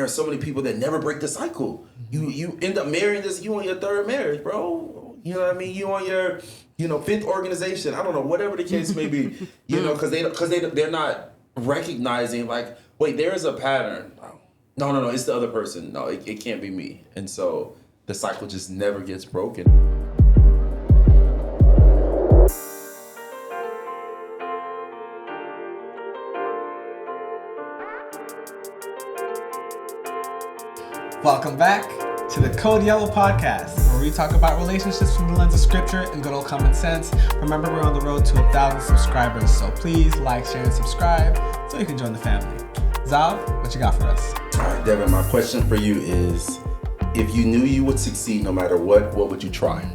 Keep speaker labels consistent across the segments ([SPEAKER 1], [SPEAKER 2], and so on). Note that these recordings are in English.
[SPEAKER 1] there are so many people that never break the cycle. You end up marrying this. You on your third marriage, bro. You know what I mean? You on your fifth organization. I don't know, whatever the case may be. Because they're not recognizing like, wait, there is a pattern. No, it's the other person. No, it can't be me. And so the cycle just never gets broken.
[SPEAKER 2] Welcome back to the Code Yellow podcast, where we talk about relationships from the lens of scripture and good old common sense. Remember, we're on the road to 1,000 subscribers, so please like, share, and subscribe so you can join the family. Zav, what you got for us?
[SPEAKER 1] All right, Devin, my question for you is, if you knew you would succeed no matter what would you try?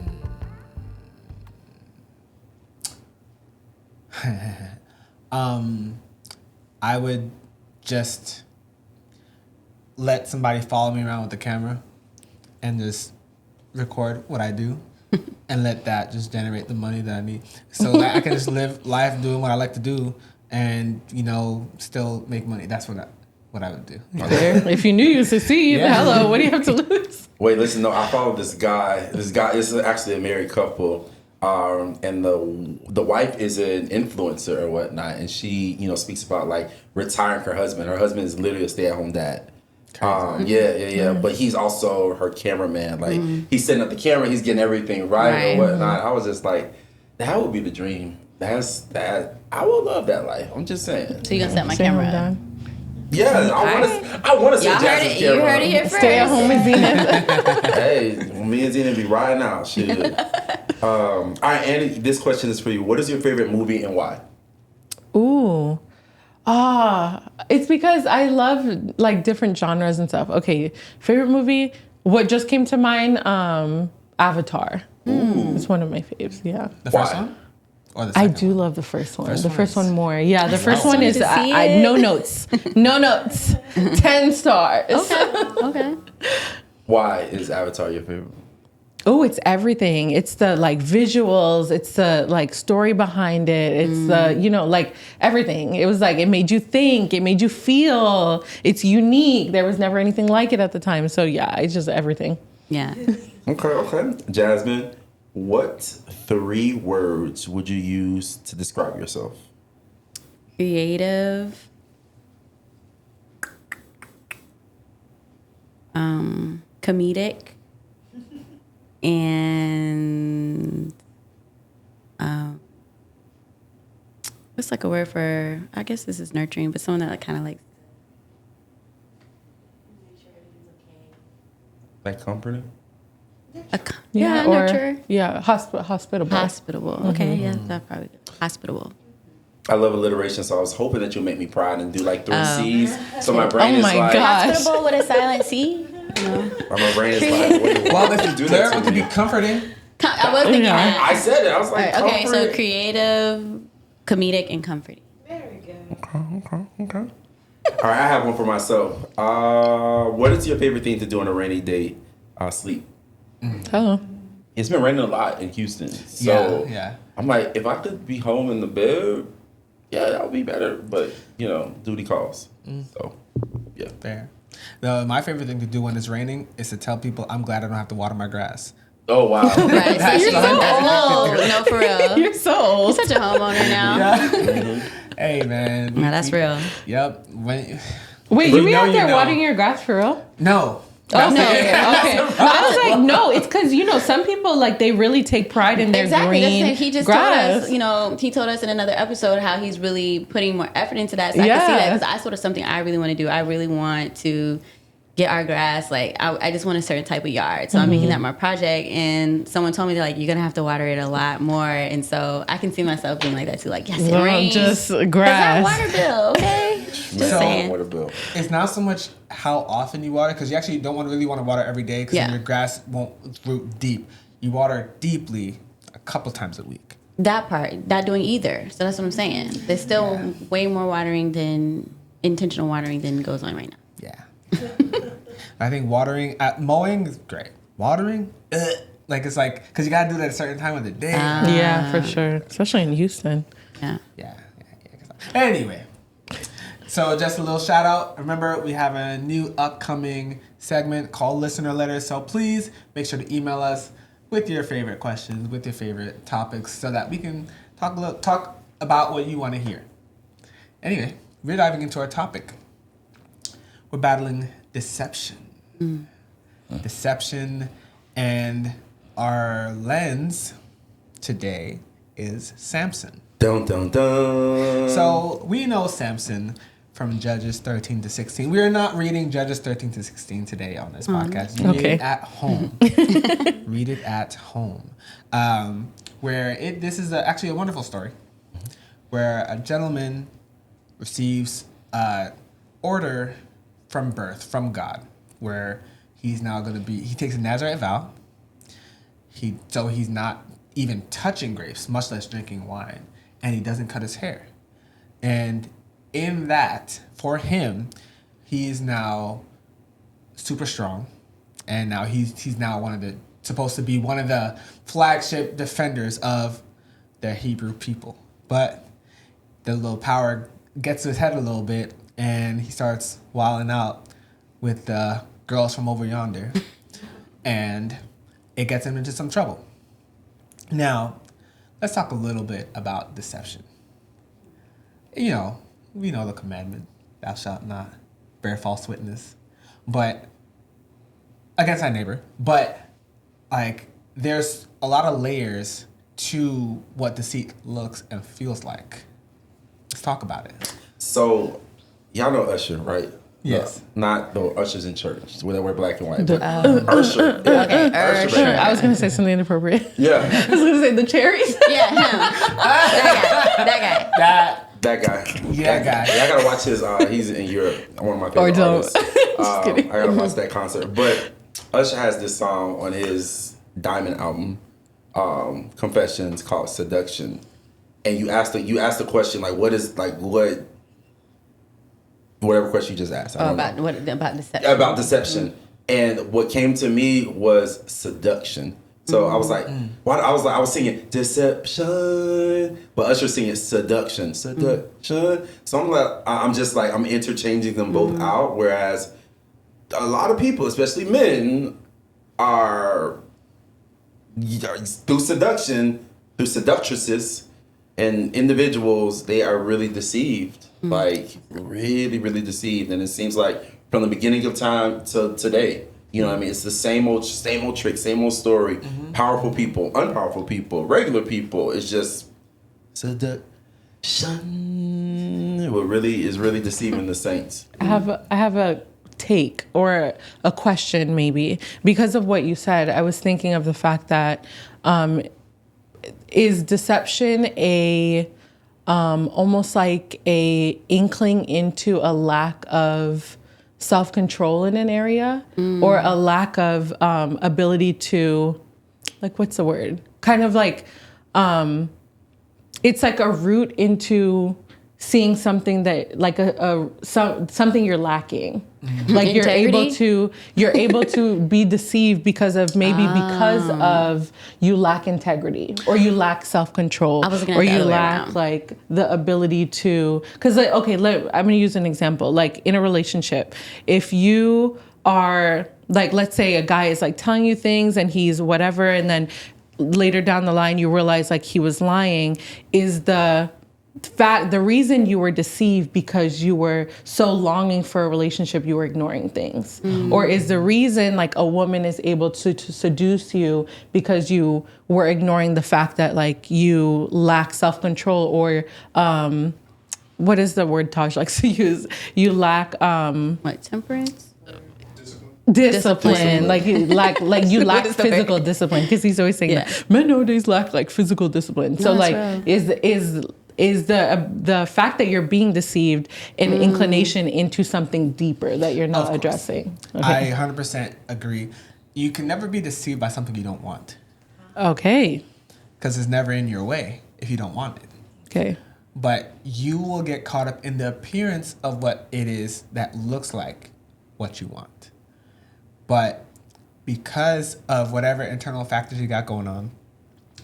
[SPEAKER 2] I would just let somebody follow me around with the camera and just record what I do and let that just generate the money that I need so that I can just live life doing what I like to do and, still make money. That's what I would do.
[SPEAKER 3] If you knew you would succeed, hello, what do you have to lose?
[SPEAKER 1] Wait, listen, no, I follow this guy. This guy is actually a married couple. And the wife is an influencer or whatnot. And she, speaks about like retiring her husband. Her husband is literally a stay-at-home dad. But he's also her cameraman. Like he's setting up the camera, he's getting everything right or whatnot. I was just like, that would be the dream. That I would love that life. I'm just saying.
[SPEAKER 4] So you gonna set my camera up?
[SPEAKER 1] Yeah, I want to set Jasmine's camera.
[SPEAKER 4] You heard it here first.
[SPEAKER 3] Stay at home with Zenith.
[SPEAKER 1] Hey, me and Zenith be riding out. Shit. All right, Andy, this question is for you. What is your favorite movie and why?
[SPEAKER 3] Ooh. It's because I love like different genres and stuff. Okay, favorite movie, what just came to mind, Avatar. It's one of my faves, yeah.
[SPEAKER 2] The first one? Or the
[SPEAKER 3] I
[SPEAKER 2] second
[SPEAKER 3] do
[SPEAKER 2] one?
[SPEAKER 3] love the first one.
[SPEAKER 2] First
[SPEAKER 3] First
[SPEAKER 2] one
[SPEAKER 3] one more. Yeah, the first one is
[SPEAKER 4] I
[SPEAKER 3] no notes. No notes. 10 stars.
[SPEAKER 4] Okay.
[SPEAKER 1] Why is Avatar your favorite?
[SPEAKER 3] Oh, it's everything. It's the like visuals. It's the like story behind it. It's the, like everything. It was like, it made you think. It made you feel. It's unique. There was never anything like it at the time. So yeah, it's just everything.
[SPEAKER 4] Yeah.
[SPEAKER 1] Okay. Jasmine, what 3 words would you use to describe yourself?
[SPEAKER 4] Creative. Comedic. And what's like a word for, I guess this is nurturing, but someone that like kind of like
[SPEAKER 1] Like comforting?
[SPEAKER 3] Nurture. Yeah, hospitable.
[SPEAKER 4] Hospitable. Okay, yeah, that's probably good. Hospitable.
[SPEAKER 1] I love alliteration, so I was hoping that you'll make me proud and do like 3 C's. So my brain is
[SPEAKER 3] my
[SPEAKER 1] like...
[SPEAKER 3] God.
[SPEAKER 4] Hospitable with a silent C? No.
[SPEAKER 1] My brain is like, wait,
[SPEAKER 2] Well, if
[SPEAKER 1] you
[SPEAKER 2] you
[SPEAKER 1] do
[SPEAKER 2] do
[SPEAKER 1] that
[SPEAKER 2] it
[SPEAKER 1] to
[SPEAKER 2] could be
[SPEAKER 1] me?
[SPEAKER 2] comforting.
[SPEAKER 4] I was thinking that.
[SPEAKER 1] I said it. I was like,
[SPEAKER 4] All right, okay,
[SPEAKER 1] comfort.
[SPEAKER 4] so creative, comedic, and comforting.
[SPEAKER 1] Okay. All right, I have one for myself. What is your favorite thing to do on a rainy day? Sleep.
[SPEAKER 3] Oh.
[SPEAKER 1] It's been raining a lot in Houston, so
[SPEAKER 2] Yeah.
[SPEAKER 1] I'm like, if I could be home in the bed, yeah, that would be better. But duty calls. So, yeah.
[SPEAKER 2] Fair. My favorite thing to do when it's raining is to tell people I'm glad I don't have to water my grass.
[SPEAKER 1] Oh wow.
[SPEAKER 4] Right, so you're so old. No, for real.
[SPEAKER 3] You're so old.
[SPEAKER 4] You're such a homeowner now.
[SPEAKER 2] Hey, man.
[SPEAKER 4] No, that's real.
[SPEAKER 2] Yep.
[SPEAKER 3] Wait,
[SPEAKER 2] But
[SPEAKER 3] you mean
[SPEAKER 2] know
[SPEAKER 3] out
[SPEAKER 2] you
[SPEAKER 3] there
[SPEAKER 2] know.
[SPEAKER 3] watering your grass for real?
[SPEAKER 2] No.
[SPEAKER 3] Oh, no. Okay. I was like, no, it's because, some people, like, they really take pride in their
[SPEAKER 4] Exactly.
[SPEAKER 3] green
[SPEAKER 4] He just
[SPEAKER 3] grass.
[SPEAKER 4] told us, he told us in another episode how he's really putting more effort into that. So I can see that because I sort of something I really want to do. I really want to get our grass. Like, I just want a certain type of yard. So I'm making that my project. And someone told me, that, like, you're going to have to water it a lot more. And so I can see myself being like that too. Like, yes, it rains.
[SPEAKER 3] Just
[SPEAKER 4] That's
[SPEAKER 3] grass.
[SPEAKER 4] our water bill, okay? Just saying.
[SPEAKER 1] Water bill.
[SPEAKER 2] It's not so much how often you water, because you actually don't really want to water every day, because then your grass won't root deep. You water deeply a couple times a week.
[SPEAKER 4] That part, not doing either. So that's what I'm saying. There's still way more watering than intentional watering than goes on right now.
[SPEAKER 2] Yeah. I think mowing is great. Watering, like it's like, because you got to do that at a certain time of the day.
[SPEAKER 3] Yeah, for sure. Especially in Houston.
[SPEAKER 4] Yeah.
[SPEAKER 2] Yeah. Anyway. So just a little shout out. Remember, we have a new upcoming segment called Listener Letters. So please make sure to email us with your favorite questions, with your favorite topics, so that we can talk about what you want to hear. Anyway, we're diving into our topic. We're battling deception. Deception, and our lens today is Samson.
[SPEAKER 1] Dun dun dun.
[SPEAKER 2] So we know Samson from Judges 13 to 16. We are not reading Judges 13 to 16 today on this podcast. You read it at home. Read it at home. This is actually a wonderful story where a gentleman receives order from birth, from God, where he takes a Nazarite vow. So he's not even touching grapes, much less drinking wine, and he doesn't cut his hair. And in that, for him, he is now super strong, and now he's now supposed to be one of the flagship defenders of the Hebrew people. But the little power gets to his head a little bit, and he starts wilding out with the girls from over yonder, and it gets him into some trouble. Now, let's talk a little bit about deception. We know the commandment, thou shalt not bear false witness, but against thy neighbor. But there's a lot of layers to what deceit looks and feels like. Let's talk about it.
[SPEAKER 1] So, y'all know Usher, right?
[SPEAKER 2] Yes.
[SPEAKER 1] Not the ushers in church where they wear black and white. But Usher. Yeah.
[SPEAKER 4] Okay,
[SPEAKER 1] Usher.
[SPEAKER 4] Usher.
[SPEAKER 3] I was gonna say something inappropriate.
[SPEAKER 1] Yeah.
[SPEAKER 3] I was gonna say the cherries.
[SPEAKER 4] Yeah, him. That guy.
[SPEAKER 1] That guy.
[SPEAKER 2] Yeah, guy.
[SPEAKER 1] Yeah, I gotta watch his. He's in Europe. One of my favorite
[SPEAKER 3] Or don't.
[SPEAKER 1] artists. I gotta watch that concert. But Usher has this song on his Diamond album, Confessions, called "Seduction." And you asked the question whatever question you just asked.
[SPEAKER 4] About deception.
[SPEAKER 1] About deception. And what came to me was seduction. So I was like, why? I was singing deception, but Usher singing seduction. So I'm interchanging them both out. Whereas a lot of people, especially men, are through seduction, through seductresses and individuals, they are really deceived. Like really, really deceived. And it seems like from the beginning of time to today, it's the same old trick, same old story. Powerful people, unpowerful people, regular people. It's just seduction. What really is really deceiving the saints.
[SPEAKER 3] I have a take or a question maybe because of what you said. I was thinking of the fact that is deception almost like a inkling into a lack of self-control in an area or a lack of ability to, what's the word? Kind of it's like a route into seeing something that something you're lacking. Like you're able to be deceived because of you lack integrity or you lack self-control or you lack the ability to, because I'm going to use an example. In a relationship, if you are let's say a guy is telling you things and he's whatever, and then later down the line you realize he was lying, is the reason you were deceived because you were so longing for a relationship, you were ignoring things? Or is the reason a woman is able to seduce you because you were ignoring the fact that you lack self-control or what is the word Taj likes to use? You lack
[SPEAKER 4] temperance?
[SPEAKER 3] Discipline. You lack physical discipline, because he's always saying that men nowadays lack physical discipline. So is the fact that you're being deceived an inclination into something deeper that you're not addressing?
[SPEAKER 2] Okay. I 100% agree. You can never be deceived by something you don't want.
[SPEAKER 3] Okay.
[SPEAKER 2] Because it's never in your way if you don't want it.
[SPEAKER 3] Okay.
[SPEAKER 2] But you will get caught up in the appearance of what it is that looks like what you want. But because of whatever internal factors you got going on,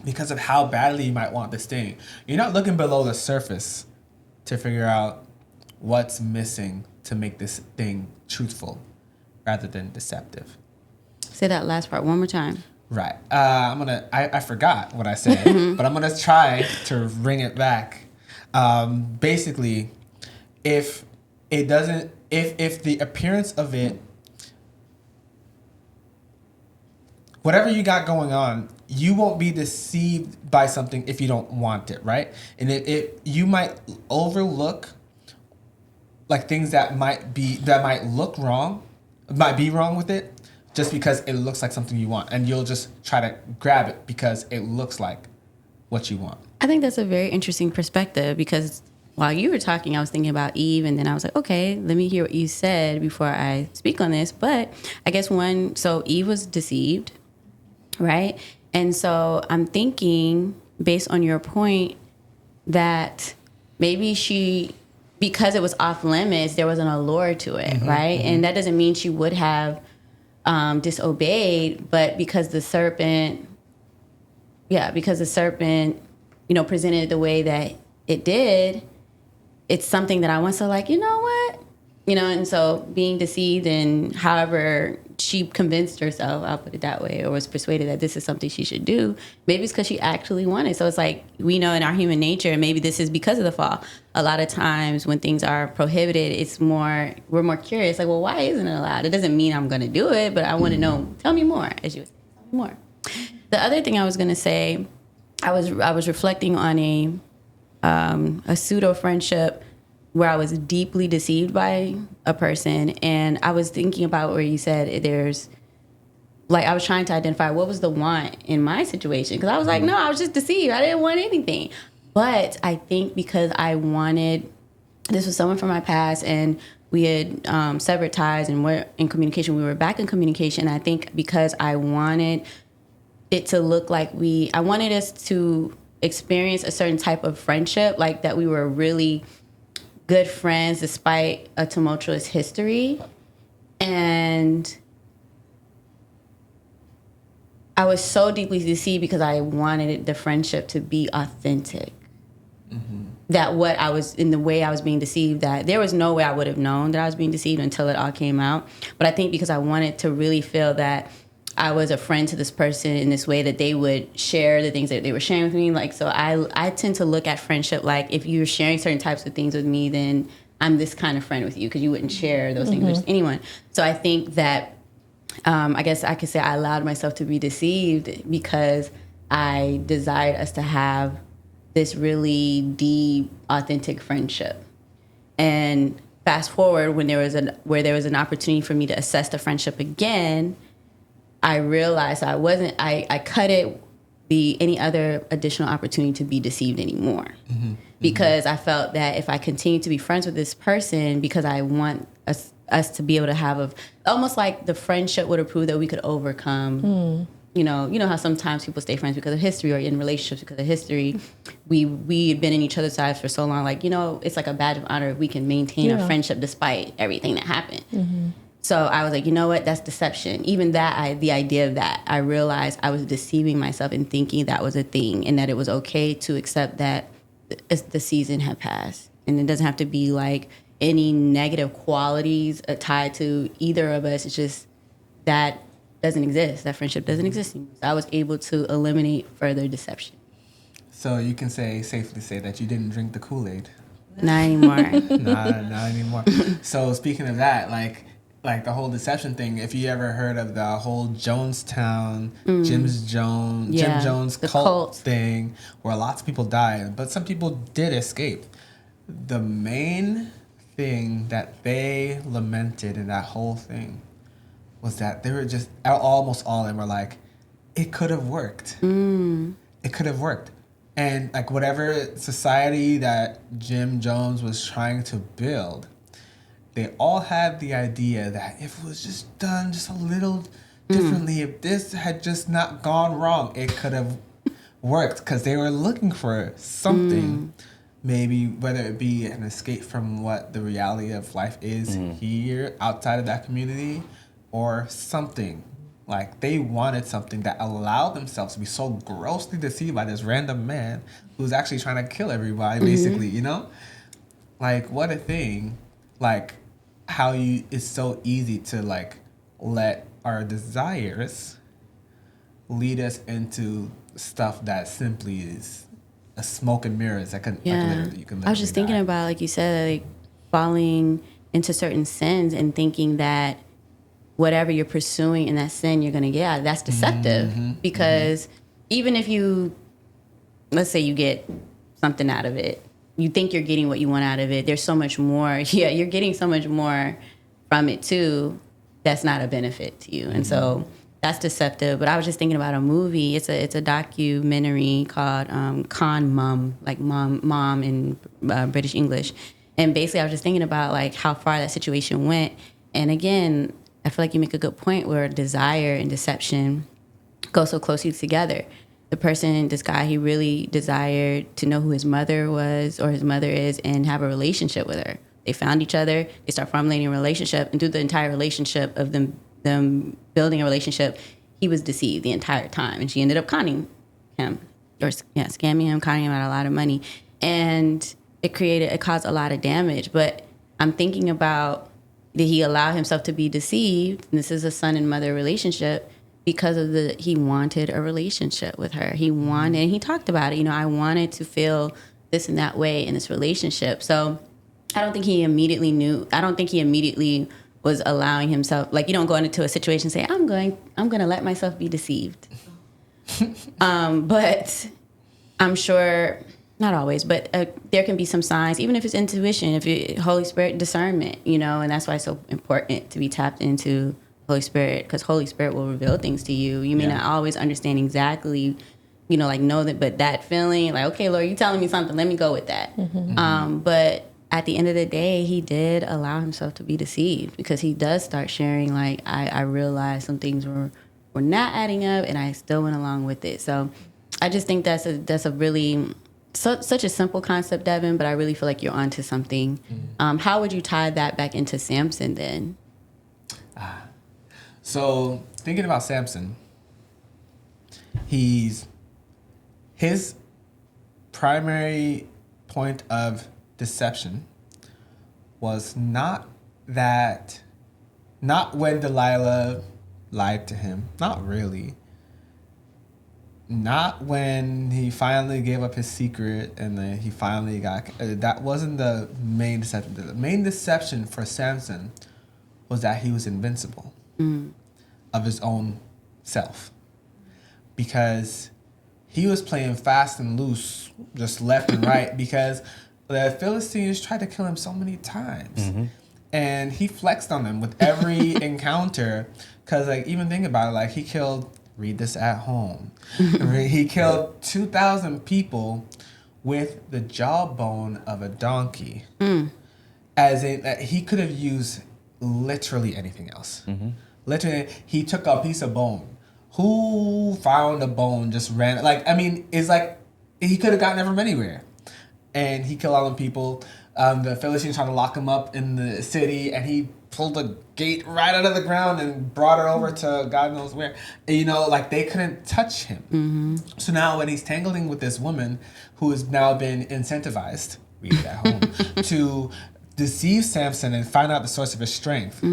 [SPEAKER 2] because of how badly you might want this thing, you're not looking below the surface to figure out what's missing to make this thing truthful rather than deceptive.
[SPEAKER 4] Say that last part one more time.
[SPEAKER 2] Right. I forgot what I said, but I'm gonna try to bring it back. Basically, if the appearance of it, whatever you got going on, you won't be deceived by something if you don't want it, right? And you might overlook like things that might look wrong, might be wrong with it, just because it looks like something you want, and you'll just try to grab it because it looks like what you want.
[SPEAKER 4] I think that's a very interesting perspective, because while you were talking, I was thinking about Eve, and then I was like, okay, let me hear what you said before I speak on this. But I guess so Eve was deceived, right? And so I'm thinking, based on your point, that maybe because it was off limits, there was an allure to it, right? Mm-hmm. And that doesn't mean she would have disobeyed, but because the serpent, presented the way that it did, it's something that I want to like, you know what? And so being deceived, and however she convinced herself, I'll put it that way, or was persuaded that this is something she should do, maybe it's because she actually wanted. So it's like, we know in our human nature, and maybe this is because of the fall, a lot of times when things are prohibited, we're more curious, like, well, why isn't it allowed? It doesn't mean I'm going to do it, but I want to know, tell me more, as you would say, tell me more. The other thing I was going to say, I was reflecting on a pseudo friendship where I was deeply deceived by a person. And I was thinking about where you said I was trying to identify what was the want in my situation. Because I was like, no, I was just deceived. I didn't want anything. But I think because this was someone from my past, and we had severed ties and were in communication. We were back in communication. I think because I wanted it to look like I wanted us to experience a certain type of friendship, like that we were really good friends despite a tumultuous history. And I was so deeply deceived because I wanted the friendship to be authentic. Mm-hmm. That in the way I was being deceived, that there was no way I would have known that I was being deceived until it all came out. But I think because I wanted to really feel that I was a friend to this person in this way, that they would share the things that they were sharing with me. Like, so I tend to look at friendship like, if you're sharing certain types of things with me, then I'm this kind of friend with you, because you wouldn't share those things with anyone. So I think that I guess I could say I allowed myself to be deceived because I desired us to have this really deep, authentic friendship. And fast forward, where there was an opportunity for me to assess the friendship again, I realized I cut it any other additional opportunity to be deceived anymore. Mm-hmm. Because I felt that if I continue to be friends with this person, because I want us to be able to have almost like the friendship would have proved that we could overcome. You know how sometimes people stay friends because of history, or in relationships because of history. We had been in each other's lives for so long, like, it's like a badge of honor if we can maintain a friendship despite everything that happened. Mm-hmm. So I was like, you know what? That's deception. Even the idea of that, I realized I was deceiving myself in thinking that was a thing, and that it was okay to accept that the season had passed. And it doesn't have to be like any negative qualities tied to either of us. It's just that doesn't exist. That friendship doesn't exist anymore. So I was able to eliminate further deception.
[SPEAKER 2] So you can safely say that you didn't drink the Kool-Aid.
[SPEAKER 4] Not anymore.
[SPEAKER 2] Not anymore. So speaking of that, like the whole deception thing, if you ever heard of the whole Jonestown, Jim Jones cult thing, where lots of people died, but some people did escape. The main thing that they lamented in that whole thing was that they were just, almost all of them were like, it could have worked. It could have worked. And like whatever society that Jim Jones was trying to build, they all had the idea that if it was just done just a little differently, if this had just not gone wrong, it could have worked, because they were looking for something, maybe whether it be an escape from what the reality of life is here outside of that community, or something. Like they wanted something that allowed themselves to be so grossly deceived by this random man who's actually trying to kill everybody, basically, Like, what a thing. Like, how it's so easy to, like, let our desires lead us into stuff that simply is a smoke and mirrors that can, like, literally, you can literally
[SPEAKER 4] I was just thinking about, like you said, like, falling into certain sins and thinking that whatever you're pursuing in that sin you're going to get out of. That's deceptive. Because even if you, let's say you get something out of it, you think you're getting what you want out of it, there's so much more. Yeah, you're getting so much more from it too that's not a benefit to you. And so that's deceptive. But I was just thinking about a movie. It's a documentary called Con Mum, like mom in British English. And basically I was just thinking about like how far that situation went. And again, I feel like you make a good point where desire and deception go so closely together. The person, this guy, he really desired to know who his mother was or his mother is and have a relationship with her. They found each other, they start formulating a relationship, and through the entire relationship of them building a relationship, he was deceived the entire time. And she ended up conning him, or scamming him, conning him out a lot of money. And it caused a lot of damage. But I'm thinking about, did he allow himself to be deceived? And this is a son and mother relationship because of he wanted a relationship with her. He wanted, and he talked about it, I wanted to feel this and that way in this relationship. So I don't think he immediately was allowing himself, like, you don't go into a situation and say, I'm going to let myself be deceived. But I'm sure, not always, but there can be some signs, even if it's intuition, Holy Spirit discernment, and that's why it's so important to be tapped into Holy Spirit, because Holy Spirit will reveal things to you. You may not always understand exactly, like know that, but that feeling, like, okay, Lord, you telling me something, let me go with that. But at the end of the day, he did allow himself to be deceived, because he does start sharing, like, I realized some things were not adding up, and I still went along with it. So I just think that's a really such a simple concept, Devin, but I really feel like you're onto something. How would you tie that back into Samson then?
[SPEAKER 2] So thinking about Samson, his primary point of deception was not when Delilah lied to him, not really. Not when he finally gave up his secret and then he finally got... that wasn't the main deception. The main deception for Samson was that he was invincible of his own self. Because he was playing fast and loose, just left and right, because the Philistines tried to kill him so many times. And he flexed on them with every encounter. Because, like, even think about it, like, he killed... read this at home. He killed 2,000 people with the jawbone of a donkey. As in, he could have used literally anything else. Literally, he took a piece of bone. Who found a bone just ran? Like, I mean, it's like he could have gotten it from anywhere. And he killed all the people. The Philistines trying to lock him up in the city, and he pulled a gate right out of the ground and brought her over to God knows where. And, like, they couldn't touch him. So now when he's tangling with this woman who has now been incentivized, read it at home, to deceive Samson and find out the source of his strength.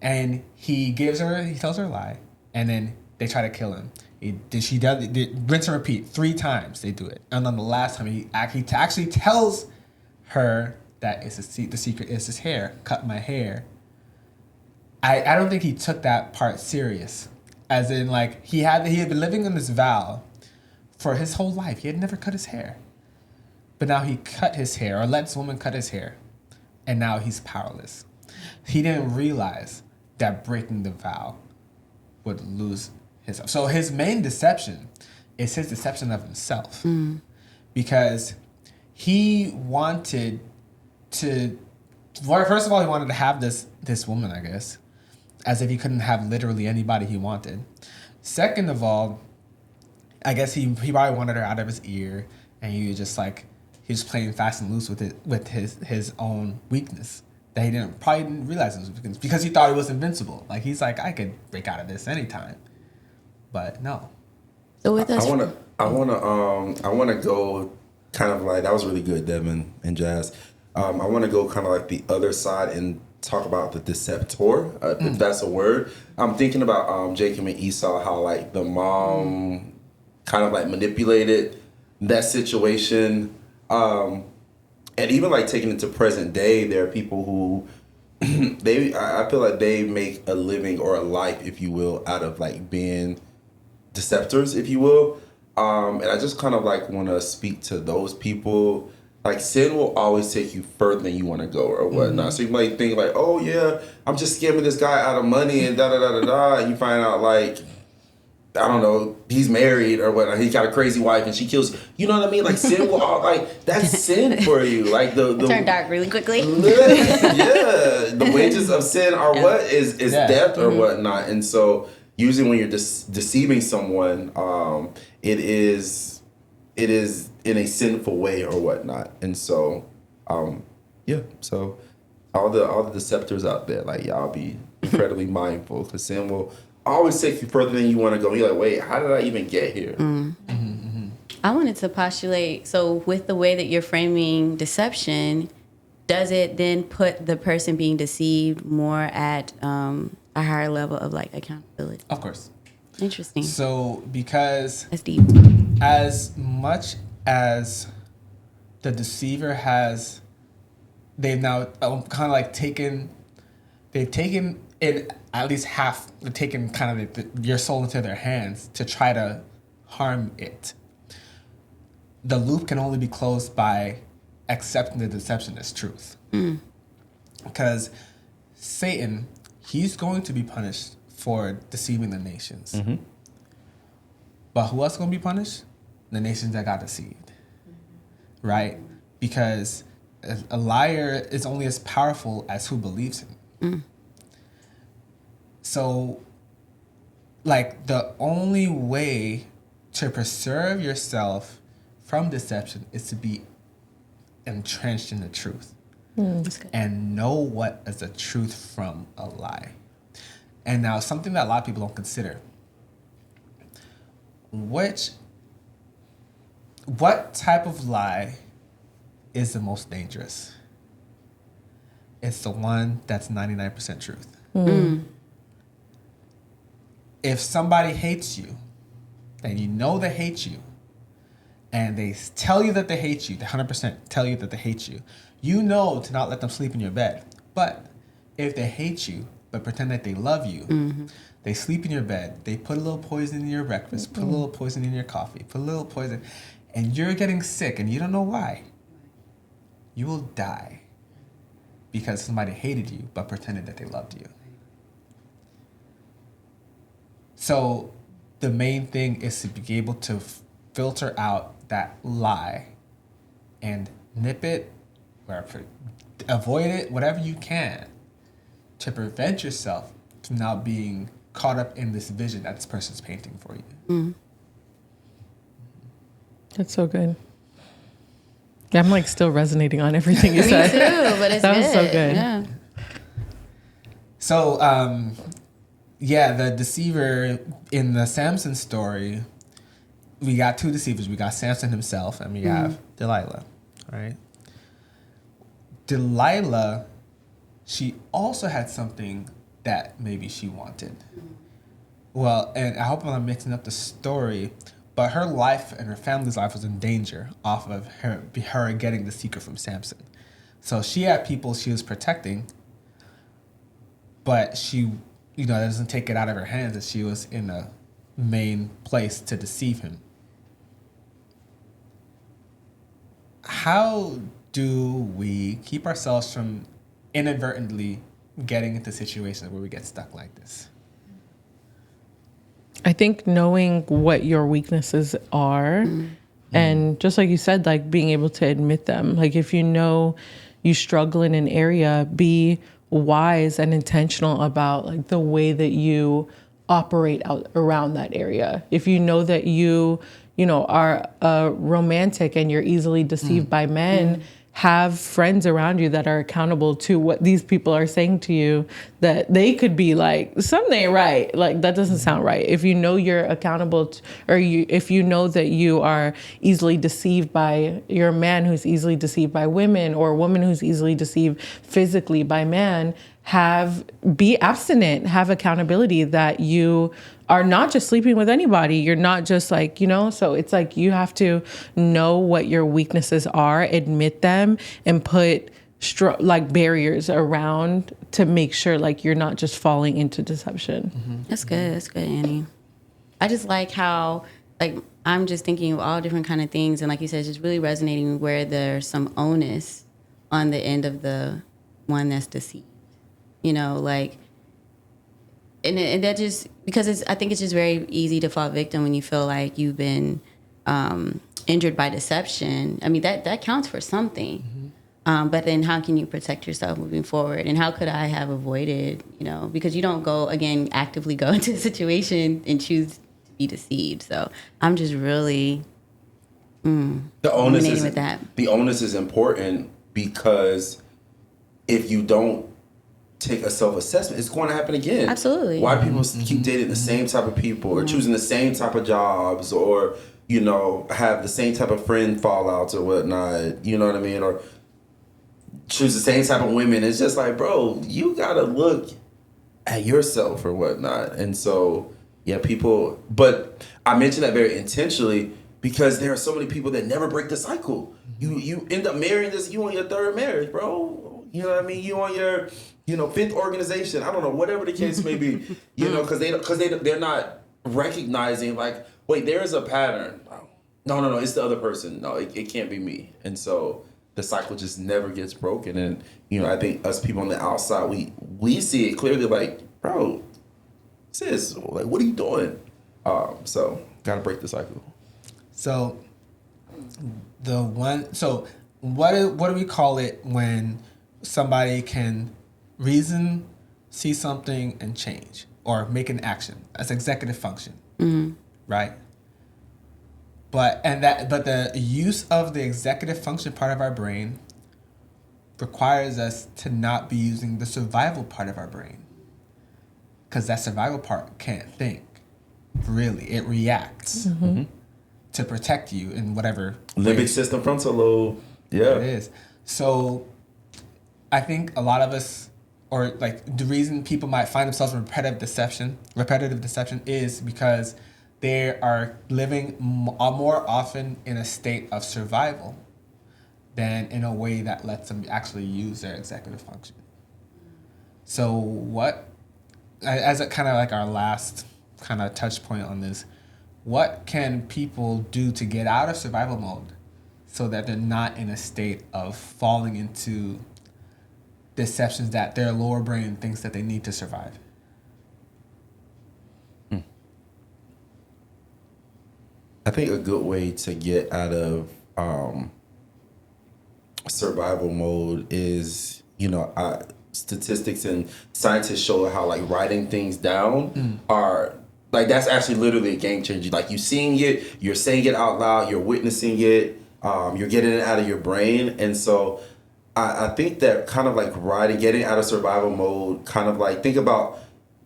[SPEAKER 2] And he tells her a lie, and then they try to kill him. Rinse and repeat 3 times they do it. And then the last time he actually tells her that the secret is his hair. Cut my hair. I don't think he took that part serious. As in, like, he had been living on this vow for his whole life. He had never cut his hair. But now he cut his hair, or let this woman cut his hair. And now he's powerless. He didn't realize that breaking the vow would lose his... So his main deception is his deception of himself. Because he wanted to... First of all, he wanted to have this woman, I guess. As if he couldn't have literally anybody he wanted. Second of all, I guess he probably wanted her out of his ear. And he was just like... He was playing fast and loose with his own weakness. That he probably didn't realize it was weakness. Because he thought he was invincible. Like, he's like, I could break out of this anytime. But no.
[SPEAKER 4] So with us...
[SPEAKER 1] I wanna go kind of like, that was really good, Devin and Jazz. I want to go kind of like the other side and talk about the deceptor, if that's a word. I'm thinking about Jacob and Esau, how like the mom kind of like manipulated that situation. And even like taking it to present day, there are people who I feel like they make a living or a life, if you will, out of like being deceptors, if you will. And I just kind of like want to speak to those people. Like sin will always take you further than you want to go or whatnot. So you might think like, oh yeah, I'm just scamming this guy out of money and da da da da da. And you find out like, I don't know, he's married or whatnot. He got a crazy wife and she kills. You know what I mean? Like sin will like that's sin for you. Like the
[SPEAKER 4] turn dark really quickly.
[SPEAKER 1] Yeah, the wages of sin are what is death or whatnot. And so usually when you're deceiving someone, it is in a sinful way or whatnot. And so, so all the deceptors out there, like y'all be incredibly mindful because sin will always take you further than you want to go. You're like, wait, how did I even get here?
[SPEAKER 4] I wanted to postulate, so with the way that you're framing deception, does it then put the person being deceived more at a higher level of like accountability?
[SPEAKER 2] Of course.
[SPEAKER 4] Interesting.
[SPEAKER 2] So because
[SPEAKER 4] That's deep.
[SPEAKER 2] as much as the deceiver they've now kind of like they've taken it at least half, they've taken kind of your soul into their hands to try to harm it. The loop can only be closed by accepting the deception as truth. Because Satan, he's going to be punished for deceiving the nations. But who else is going to be punished? The nations that got deceived. Right? Because a liar is only as powerful as who believes him. So, like, the only way to preserve yourself from deception is to be entrenched in the truth. And know what is the truth from a lie. And now, something that a lot of people don't consider. What type of lie is the most dangerous? It's the one that's 99% truth. If somebody hates you, and you know they hate you, and they tell you that they hate you, they 100% tell you that they hate you, you know to not let them sleep in your bed. But if they hate you, but pretend that they love you, they sleep in your bed, they put a little poison in your breakfast, put a little poison in your coffee, put a little poison, and you're getting sick and you don't know why, you will die because somebody hated you but pretended that they loved you. So the main thing is to be able to filter out that lie and nip it, or avoid it, whatever you can, to prevent yourself from now being caught up in this vision that this person's painting for you.
[SPEAKER 3] That's so good. Yeah, I'm like still resonating on everything you said.
[SPEAKER 4] Me too, but it's
[SPEAKER 3] that
[SPEAKER 4] good.
[SPEAKER 3] was so good.
[SPEAKER 4] Yeah.
[SPEAKER 2] So, the deceiver in the Samson story, we got two deceivers. We got Samson himself and we have Delilah, right? Delilah, she also had something that maybe she wanted. Well, and I hope I'm not mixing up the story, but her life and her family's life was in danger off of her getting the secret from Samson. So she had people she was protecting, but she, that doesn't take it out of her hands that she was in a main place to deceive him. How do we keep ourselves from inadvertently getting into situations where we get stuck like this?
[SPEAKER 3] I think knowing what your weaknesses are, and just like you said, like being able to admit them. Like if you know you struggle in an area, be wise and intentional about like the way that you operate out around that area. If you know that you are romantic and you're easily deceived by men, have friends around you that are accountable to what these people are saying to you, that they could be like, something ain't right. Like, that doesn't sound right. If you know you're accountable if you know that you are easily deceived you're a man who's easily deceived by women, or a woman who's easily deceived physically by man, be abstinent, have accountability that you are not just sleeping with anybody. You're not just like, so it's like you have to know what your weaknesses are, admit them, and put barriers around to make sure like you're not just falling into deception.
[SPEAKER 4] Mm-hmm. That's good, Annie. I just like how, like, I'm just thinking of all different kind of things, and like you said, just really resonating where there's some onus on the end of the one that's deceived. Like, and that just, because I think it's just very easy to fall victim when you feel like you've been injured by deception. I mean, that counts for something. Mm-hmm. But then how can you protect yourself moving forward? And how could I have avoided, because you don't actively go into a situation and choose to be deceived. So I'm just really
[SPEAKER 1] the onus is
[SPEAKER 4] with that.
[SPEAKER 1] The onus is important, because if you don't take a self-assessment, it's going to happen again.
[SPEAKER 4] Absolutely.
[SPEAKER 1] Why people keep dating the same type of people, or choosing the same type of jobs, or have the same type of friend fallouts or whatnot, you know what I mean, or choose the same type of women. It's just like, bro, you gotta look at yourself or whatnot. And so but I mentioned that very intentionally, because there are so many people that never break the cycle. You end up marrying you on your third marriage, bro. You know what I mean? You on your fifth organization. I don't know, whatever the case may be. Because they're not recognizing, like, wait, there is a pattern. No, it's the other person. No, it can't be me. And so the cycle just never gets broken. And I think us people on the outside, we see it clearly, like, bro, sis, like, what are you doing? So gotta break the cycle.
[SPEAKER 2] So what do we call it when somebody can reason, see something, and change, or make an action? That's executive function, right? But the use of the executive function part of our brain requires us to not be using the survival part of our brain, because that survival part can't think. Really, it reacts to protect you in whatever
[SPEAKER 1] limbic system, frontal lobe. Yeah,
[SPEAKER 2] it is. So I think a lot of us, or like the reason people might find themselves in repetitive deception is because they are living more often in a state of survival than in a way that lets them actually use their executive function. So as a kind of like our last kind of touch point on this, what can people do to get out of survival mode so that they're not in a state of falling into deceptions that their lower brain thinks that they need to survive?
[SPEAKER 1] I think a good way to get out of survival mode is, statistics and scientists show how, like, writing things down are, like, that's actually literally a game changer. Like, you're seeing it, you're saying it out loud, you're witnessing it, you're getting it out of your brain. And so I think that kind of like getting out of survival mode, kind of like, think about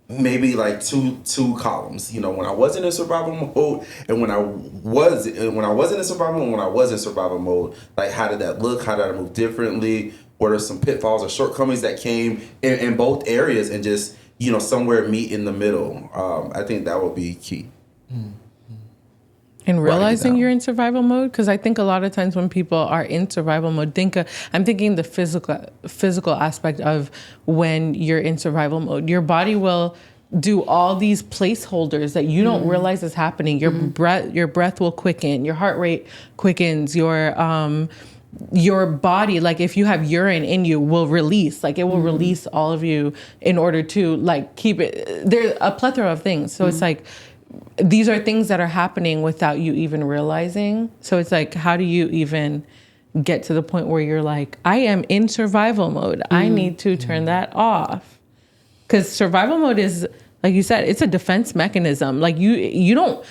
[SPEAKER 1] maybe like two columns. When I wasn't in survival mode, and when I wasn't in survival mode, when I was in survival mode, like, how did that look? How did I move differently? What are some pitfalls or shortcomings that came in both areas, and just, somewhere meet in the middle? I think that would be key.
[SPEAKER 3] And realizing you're in survival mode, because I think a lot of times when people are in survival mode, I'm thinking the physical aspect of when you're in survival mode. Your body will do all these placeholders that you don't realize is happening. Your breath will quicken, your heart rate quickens, your body, like, if you have urine in you, will release. Like, it will release all of you in order to, like, keep it. There's a plethora of things. So it's like, these are things that are happening without you even realizing. So it's like, how do you even get to the point where you're like, I am in survival mode. I need to turn that off. Because survival mode is, like you said, it's a defense mechanism. Like, you don't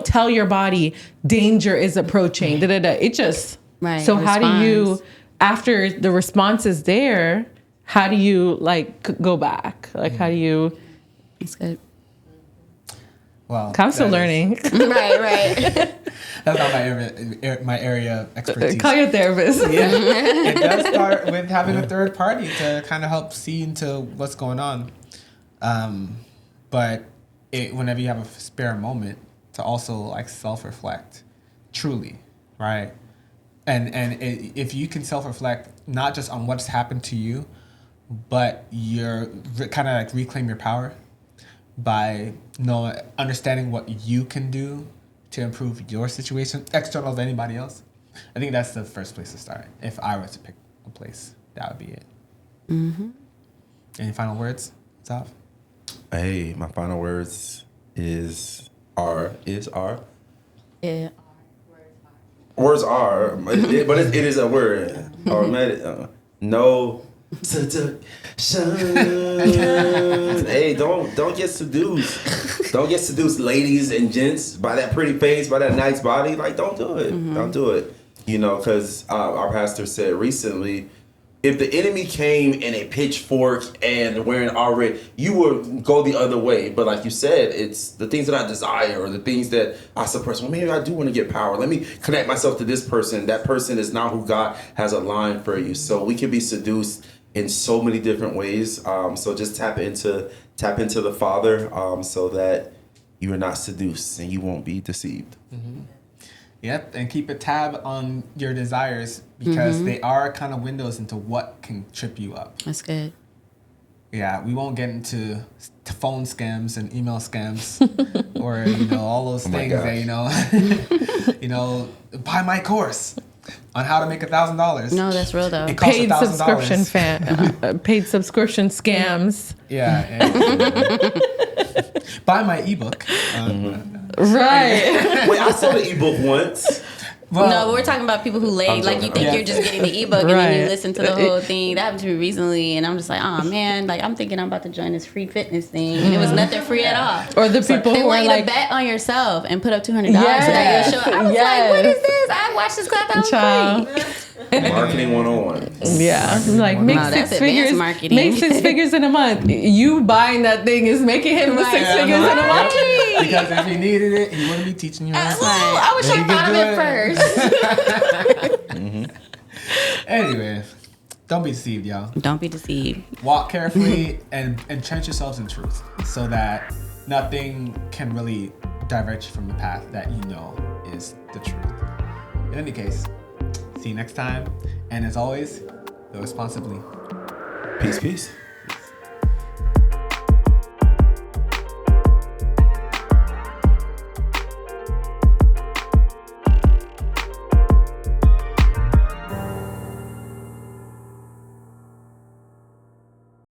[SPEAKER 3] tell your body danger is approaching. It just,
[SPEAKER 4] right.
[SPEAKER 3] So how do you after the response is there, how do you like go back? Like, how do you?
[SPEAKER 4] That's good.
[SPEAKER 2] Well,
[SPEAKER 3] I'm still learning.
[SPEAKER 4] Right.
[SPEAKER 2] That's not my area of expertise.
[SPEAKER 3] Call your therapist.
[SPEAKER 2] Yeah, it does start with having a third party to kind of help see into what's going on. But whenever you have a spare moment, to also like self-reflect, truly, right? If you can self-reflect not just on what's happened to you, but you're kind of like reclaim your power by understanding what you can do to improve your situation, external to anybody else. I think that's the first place to start. If I were to pick a place, that would be it. Mm-hmm. Any final words, Zaf?
[SPEAKER 1] Hey, my final words are.
[SPEAKER 4] Yeah.
[SPEAKER 1] Words are, but it is a word. Or no seduction. Hey, don't get seduced. Don't get seduced, ladies and gents, by that pretty face, by that nice body. Like, don't do it. Mm-hmm. Don't do it. You know, because our pastor said recently, if the enemy came in a pitchfork and wearing our red, you would go the other way. But like you said, it's the things that I desire or the things that I suppress. Well, maybe I do want to get power. Let me connect myself to this person. That person is not who God has aligned for you. So we can be seduced in so many different ways. So just tap into the Father so that you are not seduced and you won't be deceived.
[SPEAKER 2] Mm-hmm. Yep, and keep a tab on your desires because they are kind of windows into what can trip you up.
[SPEAKER 4] That's good.
[SPEAKER 2] Yeah, we won't get into phone scams and email scams or all those things that buy my course on how to make $1,000.
[SPEAKER 4] No, that's real though.
[SPEAKER 2] It costs
[SPEAKER 3] Paid
[SPEAKER 2] $1,000.
[SPEAKER 3] Paid subscription scams.
[SPEAKER 2] Yeah. Buy my ebook.
[SPEAKER 3] Right.
[SPEAKER 1] Wait, I saw the ebook once.
[SPEAKER 4] Well, no, but we're talking about people who like you think you're just getting the ebook and then you listen to the whole thing. That happened to me recently, and I'm just like, oh man, like I'm thinking I'm about to join this free fitness thing, and it was nothing free at all.
[SPEAKER 3] Or the people
[SPEAKER 4] they
[SPEAKER 3] who
[SPEAKER 4] want
[SPEAKER 3] are
[SPEAKER 4] you
[SPEAKER 3] like,
[SPEAKER 4] to bet on yourself and put up $200 so that you'll show up. I was like, what is this? I watched this class that was free.
[SPEAKER 1] Marketing 101.
[SPEAKER 3] Yeah, like make six figures. Make 6 figures in a month. You buying that thing is making him the 6 figures in a month.
[SPEAKER 2] Because if he needed it, he wouldn't be teaching you how to
[SPEAKER 4] I wish I thought of it first.
[SPEAKER 2] Anyway, don't be deceived, y'all.
[SPEAKER 4] Don't be deceived.
[SPEAKER 2] Walk carefully and entrench yourselves in truth so that nothing can really divert you from the path that you know is the truth. In any case, see you next time. And as always, live responsibly.
[SPEAKER 1] Peace.